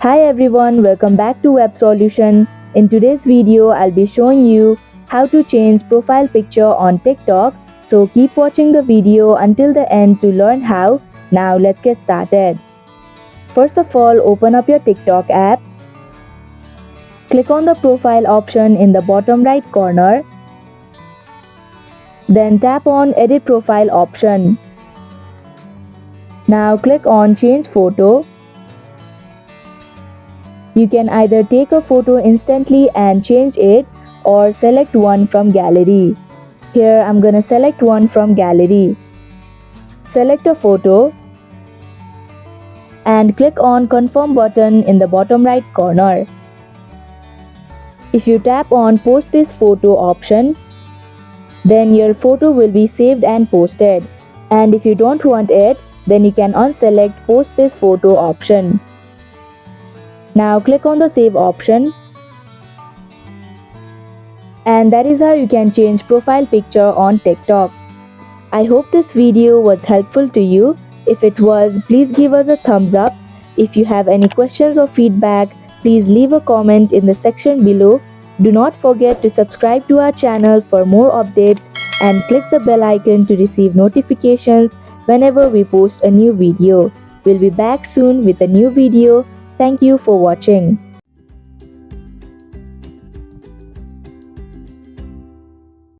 Hi everyone, welcome back to Web Solution. In today's video, I'll be showing you how to change profile picture on TikTok. So keep watching the video until the end to learn how. Now let's get started. First of all, open up your TikTok app. Click on the profile option in the bottom right corner. Then tap on Edit Profile option. Now click on Change Photo. You can either take a photo instantly and change it or select one from gallery. Here I'm gonna select one from gallery. Select a photo and click on confirm button in the bottom right corner. If you tap on post this photo option, then your photo will be saved and posted. And if you don't want it, then you can unselect post this photo option. Now click on the save option. And that is how you can change profile picture on TikTok. I hope this video was helpful to you. If it was, please give us a thumbs up. If you have any questions or feedback, please leave a comment in the section below. Do not forget to subscribe to our channel for more updates and click the bell icon to receive notifications whenever we post a new video. We'll be back soon with a new video. Thank you for watching.